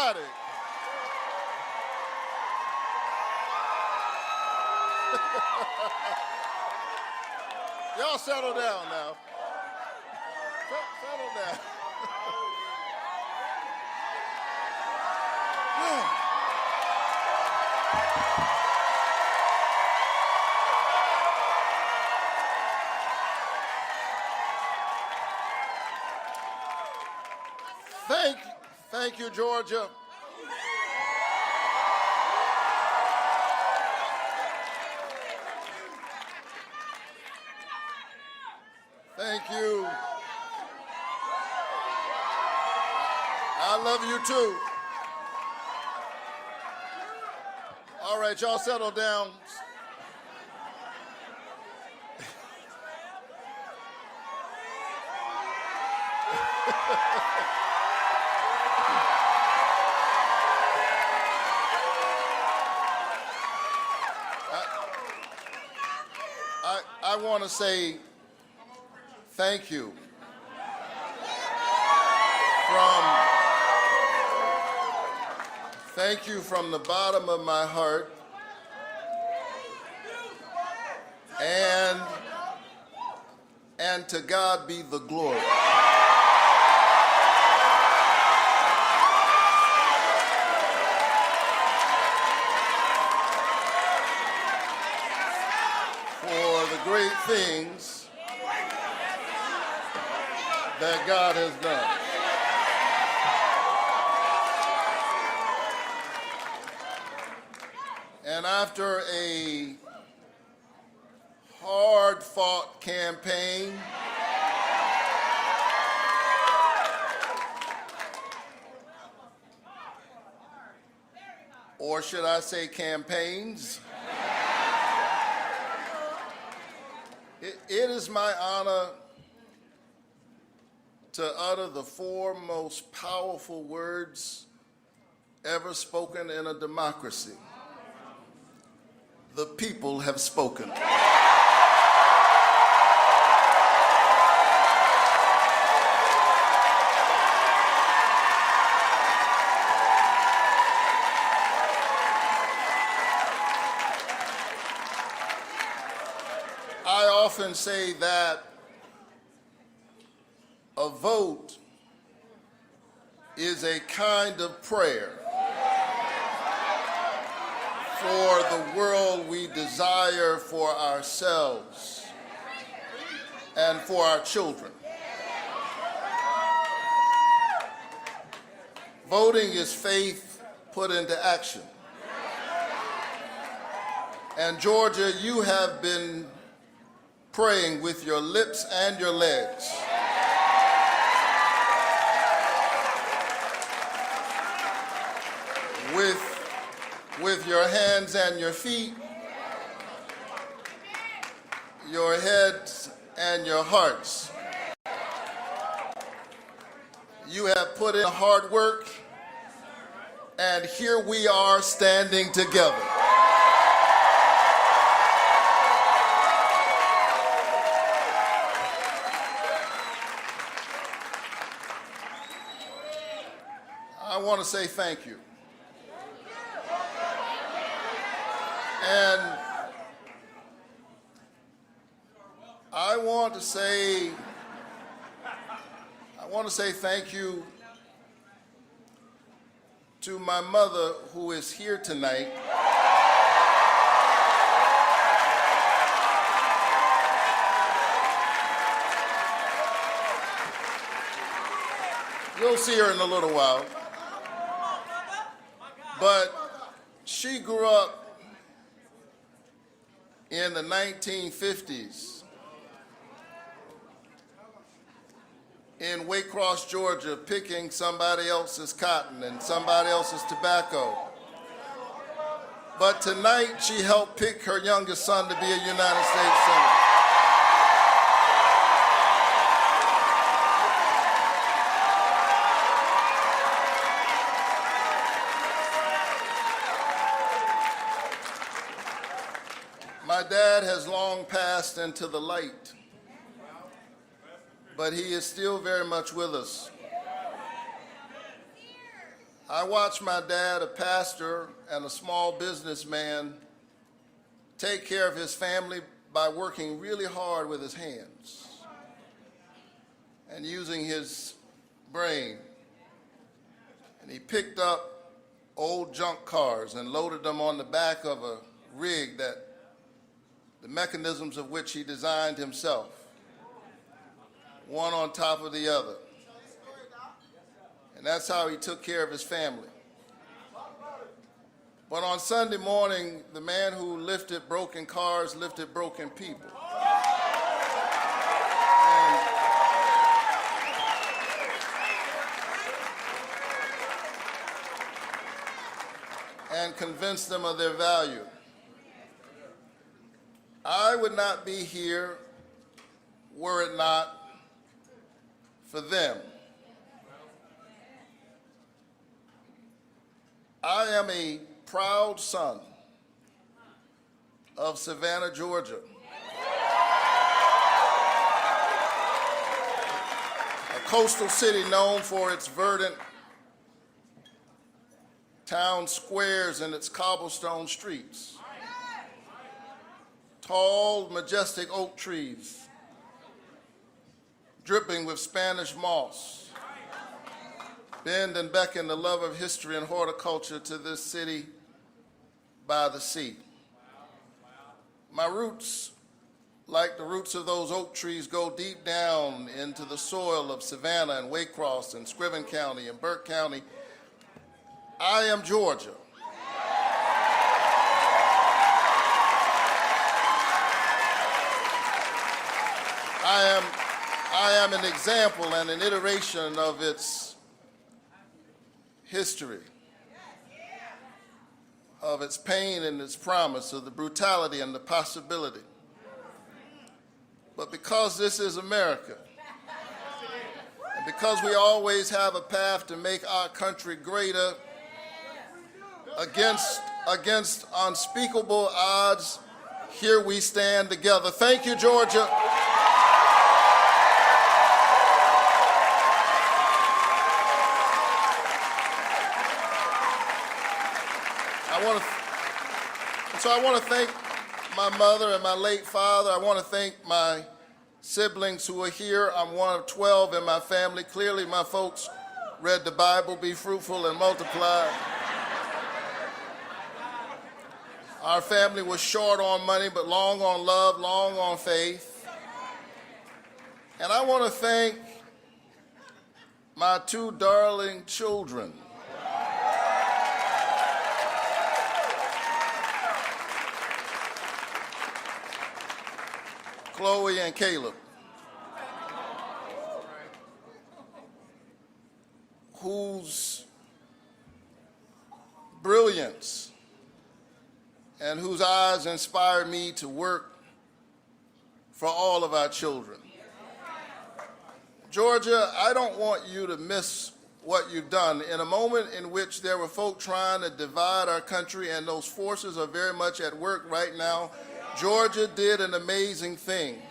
everybody. Y'all settle down now. Settle down. Thank you, Georgia. Thank you. I love you too. All right, y'all settle down. I want to say thank you from the bottom of my heart, and to God be the glory. For the great things that God has done. And after a hard-fought campaign, or should I say campaigns, it is my honor to utter the four most powerful words ever spoken in a democracy. The people have spoken. I often say that a vote is a kind of prayer for the world we desire for ourselves and for our children. Voting is faith put into action. And Georgia, you have been praying with your lips and your legs. With your hands and your feet, your heads and your hearts. You have put in hard work, and here we are standing together. I want to say thank you. And I want to say thank you to my mother, who is here tonight. You'll see her in a little while. But she grew up in the 1950s in Waycross, Georgia, picking somebody else's cotton and somebody else's tobacco. But tonight she helped pick her youngest son to be a United States Senator. My dad has long passed into the light, but he is still very much with us. I watched my dad, a pastor and a small businessman, take care of his family by working really hard with his hands and using his brain. And he picked up old junk cars and loaded them on the back of a rig that the mechanisms of which he designed himself, one on top of the other. And that's how he took care of his family. But on Sunday morning, the man who lifted broken cars lifted broken people. And convinced them of their value. I would not be here were it not for them. I am a proud son of Savannah, Georgia, a coastal city known for its verdant town squares and its cobblestone streets, tall, majestic oak trees, dripping with Spanish moss, bend and beckon the love of history and horticulture to this city by the sea. My roots, like the roots of those oak trees, go deep down into the soil of Savannah and Waycross and Scriven County and Burke County. I am Georgia. I am an example and an iteration of its history, of its pain and its promise, of the brutality and the possibility. But because this is America, and because we always have a path to make our country greater against unspeakable odds, here we stand together. Thank you, Georgia. I want to thank my mother and my late father. I want to thank my siblings who are here. I'm one of 12 in my family. Clearly, my folks read the Bible, be fruitful and multiply. Our family was short on money, but long on love, long on faith. And I want to thank my two darling children, Chloe and Caleb, whose brilliance and whose eyes inspire me to work for all of our children. Georgia, I don't want you to miss what you've done. In a moment in which there were folk trying to divide our country, and those forces are very much at work right now, Georgia did an amazing thing.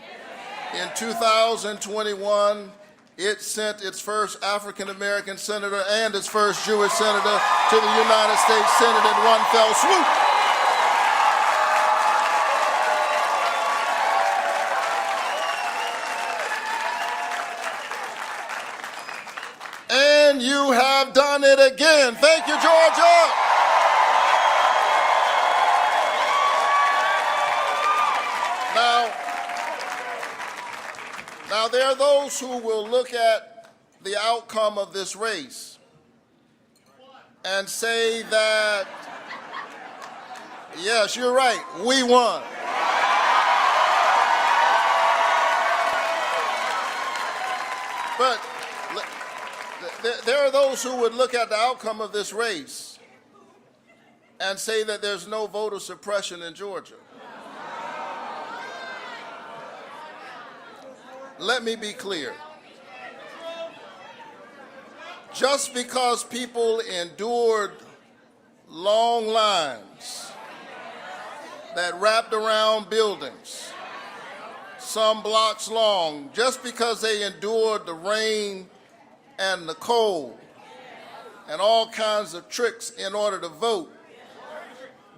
In 2021, it sent its first African-American senator and its first Jewish senator to the United States Senate in one fell swoop. And you have done it again. Thank you, Georgia. Now, there are those who will look at the outcome of this race and say that, yes, you're right, we won. But there are those who would look at the outcome of this race and say that there's no voter suppression in Georgia. Let me be clear. Just because people endured long lines that wrapped around buildings, some blocks long, just because they endured the rain and the cold, and all kinds of tricks in order to vote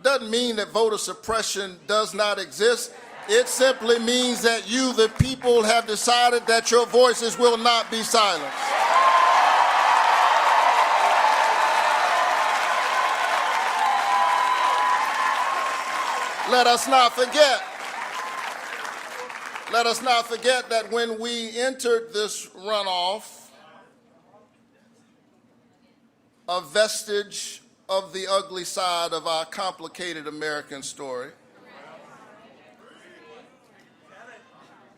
doesn't mean that voter suppression does not exist. It simply means that you, the people, have decided that your voices will not be silenced. Let us not forget that when we entered this runoff, a vestige of the ugly side of our complicated American story,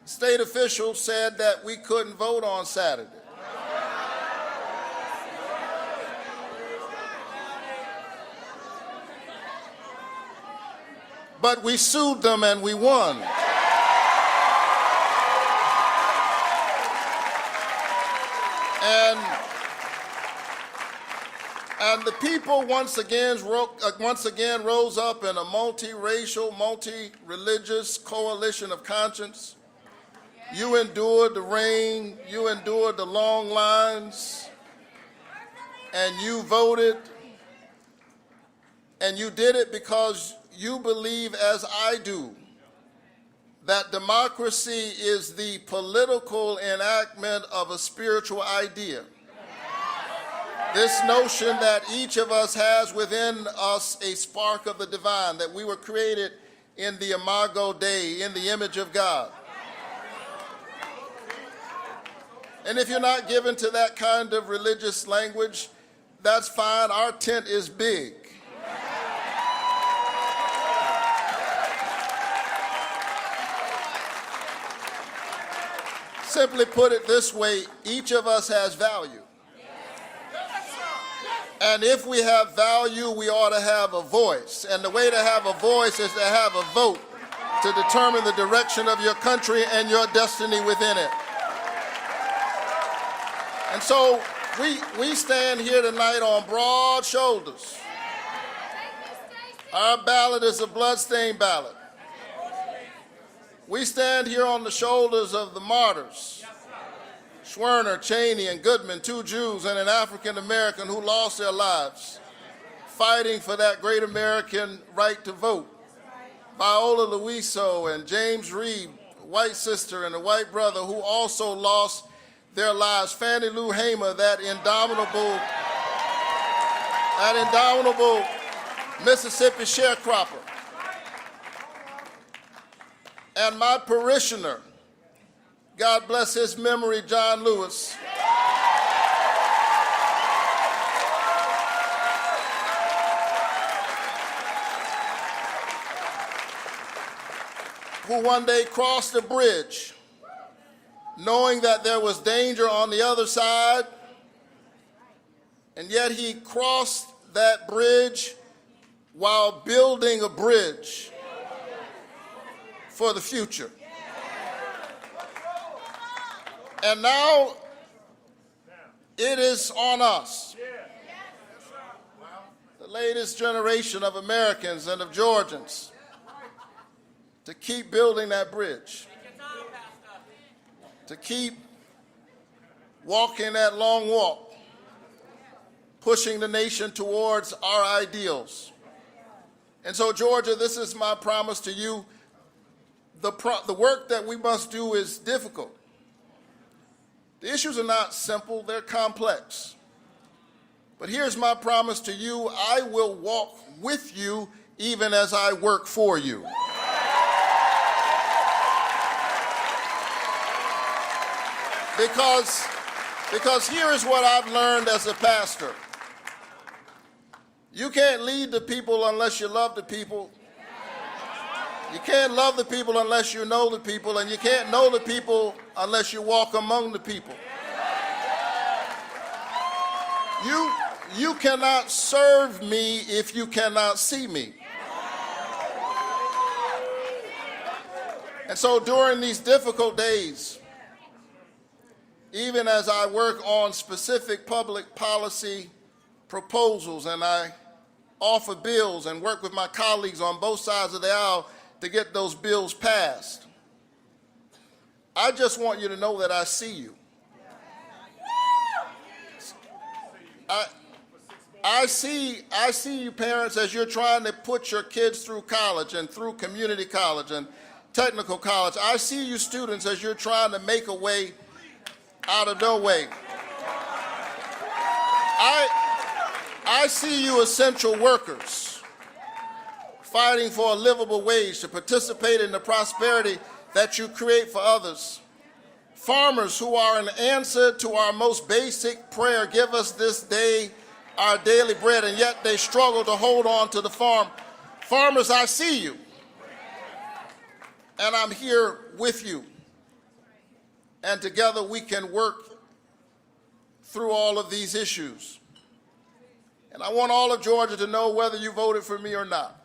state officials said that we couldn't vote on Saturday. But we sued them and we won. And the people once again rose up in a multiracial, multi-religious coalition of conscience. You endured the rain, you endured the long lines, and you voted, and you did it because you believe, as I do, that democracy is the political enactment of a spiritual idea. This notion that each of us has within us a spark of the divine, that we were created in the imago Dei, in the image of God. And if you're not given to that kind of religious language, that's fine. Our tent is big. Simply put it this way, each of us has value. And if we have value, we ought to have a voice. And the way to have a voice is to have a vote to determine the direction of your country and your destiny within it. And so we stand here tonight on broad shoulders. Our ballot is a bloodstained ballot. We stand here on the shoulders of the martyrs, Schwerner, Cheney, and Goodman, two Jews and an African American who lost their lives fighting for that great American right to vote. Viola Luiso and James Reed, a white sister and a white brother who also lost their lives. Fannie Lou Hamer, that indomitable Mississippi sharecropper. And my parishioner, God bless his memory, John Lewis, who one day crossed a bridge knowing that there was danger on the other side, and yet he crossed that bridge while building a bridge for the future. And now it is on us, the latest generation of Americans and of Georgians, to keep building that bridge, to keep walking that long walk, pushing the nation towards our ideals. And so, Georgia, this is my promise to you. The work that we must do is difficult. The issues are not simple, they're complex. But here's my promise to you: I will walk with you even as I work for you. Because here is what I've learned as a pastor. You can't lead the people unless you love the people. You can't love the people unless you know the people, and you can't know the people unless you walk among the people. You cannot serve me if you cannot see me. And so during these difficult days, even as I work on specific public policy proposals and I offer bills and work with my colleagues on both sides of the aisle to get those bills passed, I just want you to know that I see you. I see you parents as you're trying to put your kids through college and through community college and technical college. I see you students as you're trying to make a way out of no way. I see you essential workers fighting for a livable wage to participate in the prosperity that you create for others. Farmers who are an answer to our most basic prayer, give us this day our daily bread, and yet they struggle to hold on to the farm. Farmers, I see you, and I'm here with you. And together we can work through all of these issues. And I want all of Georgia to know whether you voted for me or not.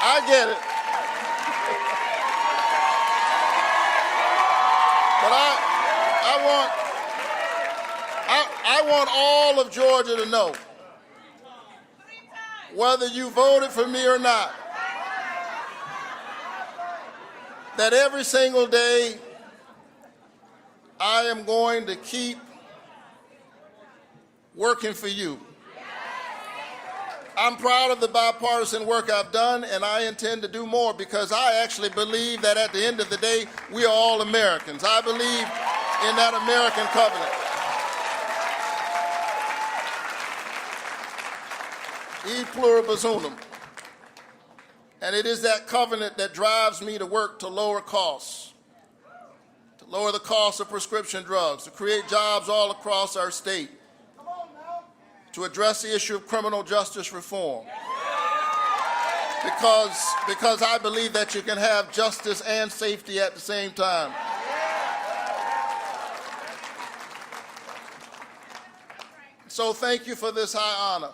I get it. But I want all of Georgia to know, whether you voted for me or not, that every single day I am going to keep working for you. I'm proud of the bipartisan work I've done, and I intend to do more because I actually believe that at the end of the day, we are all Americans. I believe in that American covenant. E pluribus unum. And it is that covenant that drives me to work to lower costs, to lower the cost of prescription drugs, to create jobs all across our state, to address the issue of criminal justice reform. Because I believe that you can have justice and safety at the same time. So thank you for this high honor.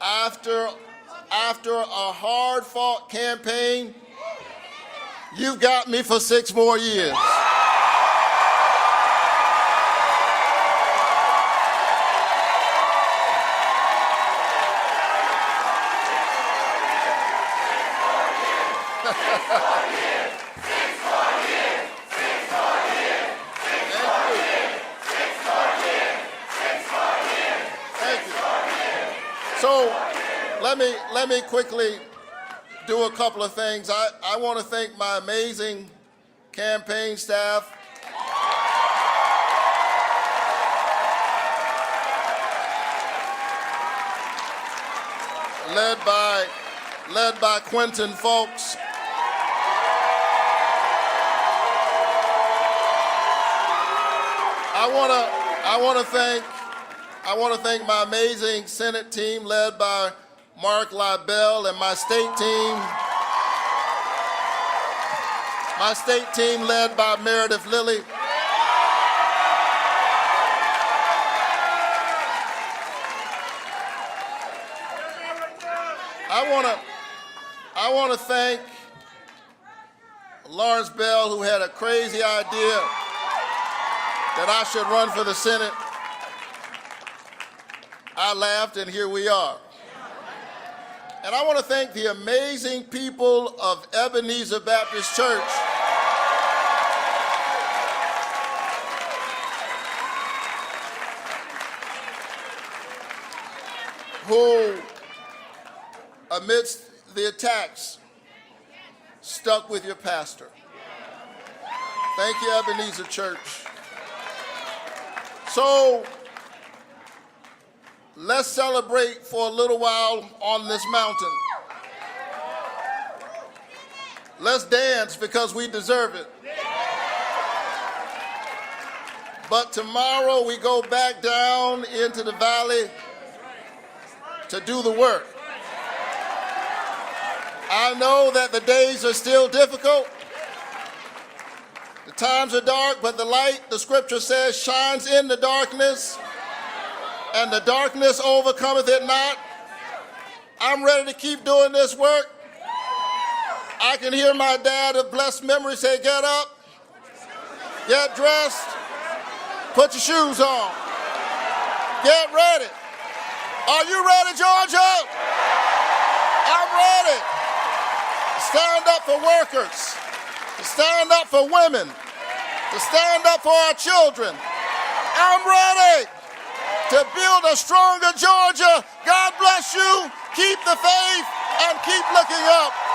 After a hard-fought campaign, you've got me for 6 more years. So let me quickly do a couple of things. I want to thank my amazing campaign staff. Led by Quentin Folks. I want to thank my amazing Senate team led by Mark Libel and my state team led by Meredith Lilly. I want to thank Lawrence Bell, who had a crazy idea that I should run for the Senate. I laughed, and here we are. And I want to thank the amazing people of Ebenezer Baptist Church who, amidst the attacks, stuck with your pastor. Thank you, Ebenezer Church. So let's celebrate for a little while on this mountain. Let's dance because we deserve it. But tomorrow we go back down into the valley to do the work. I know that the days are still difficult. The times are dark, but the light, the scripture says, shines in the darkness, and the darkness overcometh it not. I'm ready to keep doing this work. I can hear my dad of blessed memory say, get up, get dressed, put your shoes on, get ready. Are you ready, Georgia? I'm ready. Stand up for workers. to stand up for women, to stand up for our children. I'm ready to build a stronger Georgia. God bless you. Keep the faith and keep looking up.